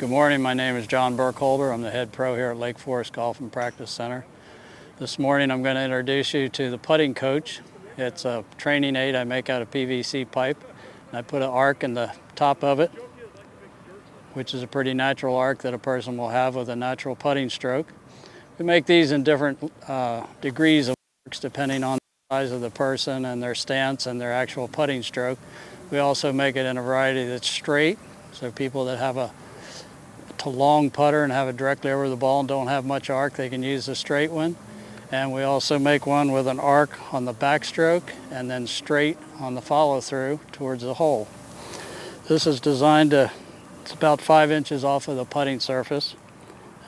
Good morning, my name is John Burkholder. I'm the head pro here at Lake Forest Golf and Practice Center. This morning I'm going to introduce you to the putting coach. It's a training aid I make out of PVC pipe. I put an arc in the top of it, which is a pretty natural arc that a person will have with a natural putting stroke. We make these in different degrees of arcs depending on the size of the person and their stance and their actual putting stroke. We also make it in a variety that's straight, so people that have a long putter and have it directly over the ball and don't have much arc, they can use the straight one. And we also make one with an arc on the backstroke and then straight on the follow through towards the hole. This is designed to, it's about 5 inches off of the putting surface,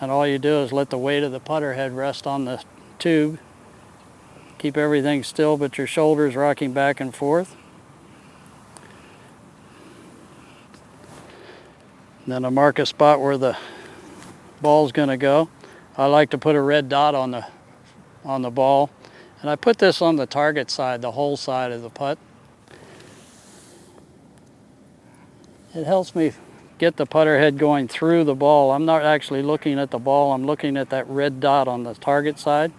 and all you do is let the weight of the putter head rest on the tube. Keep everything still but your shoulders rocking back and forth. Then I mark a spot where the ball's going to go. I like to put a red dot on the ball, and I put this on the target side, the hole side of the putt. It helps me get the putter head going through the ball. I'm not actually looking at the ball, I'm looking at that red dot on the target side.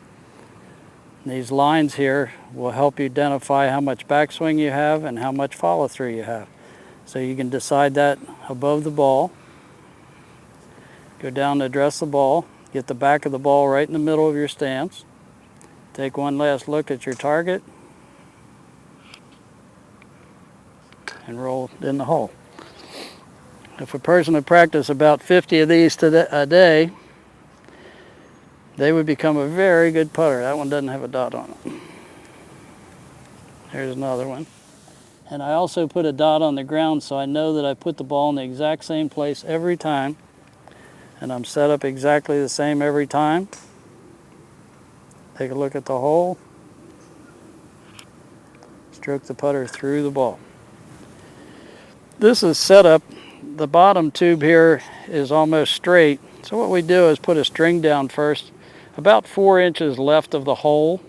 These lines here will help you identify how much backswing you have and how much follow through you have. So you can decide that above the ball. Go down to address the ball, get the back of the ball right in the middle of your stance. Take one last look at your target and roll in the hole. If a person would practice about 50 of these a day, they would become a very good putter. That one doesn't have a dot on it. There's another one. And I also put a dot on the ground so I know that I put the ball in the exact same place every time. And I'm set up exactly the same every time. Take a look at the hole. Stroke the putter through the ball. This is set up, the bottom tube here is almost straight. So what we do is put a string down first, about 4 inches left of the hole.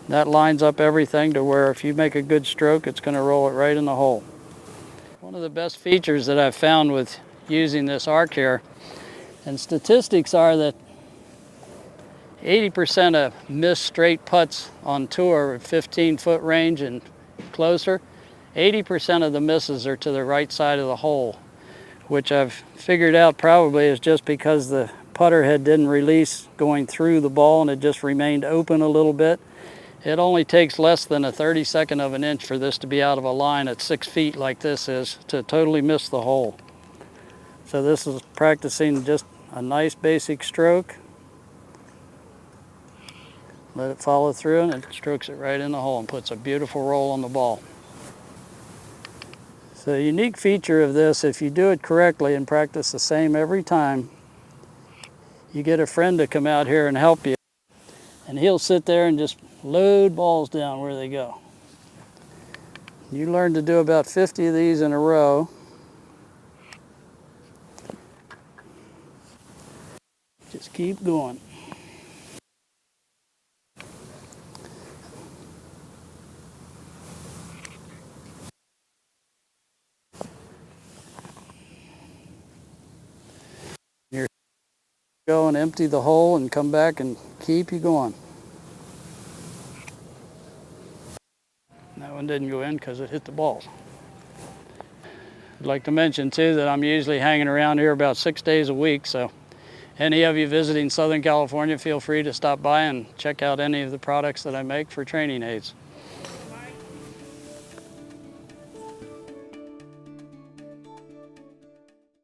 That lines up everything to where if you make a good stroke, it's going to roll it right in the hole. One of the best features that I've found with using this arc here, and statistics are that 80% of missed straight putts on tour at 15-foot range and closer, 80% of the misses are to the right side of the hole, which I've figured out probably is just because the putter head didn't release going through the ball and it just remained open a little bit. It only takes less than a 32nd of an inch for this to be out of a line at 6 feet like this is to totally miss the hole. So this is practicing just a nice basic stroke. Let it follow through and it strokes it right in the hole and puts a beautiful roll on the ball. So the unique feature of this, if you do it correctly and practice the same every time, you get a friend to come out here and help you. And he'll sit there and just load balls down where they go. You learn to do about 50 of these in a row. Just keep going. You're go and empty the hole and come back and keep you going. That one didn't go in because it hit the balls. I'd like to mention too that I'm usually hanging around here about 6 days a week, so any of you visiting Southern California, feel free to stop by and check out any of the products that I make for training aids.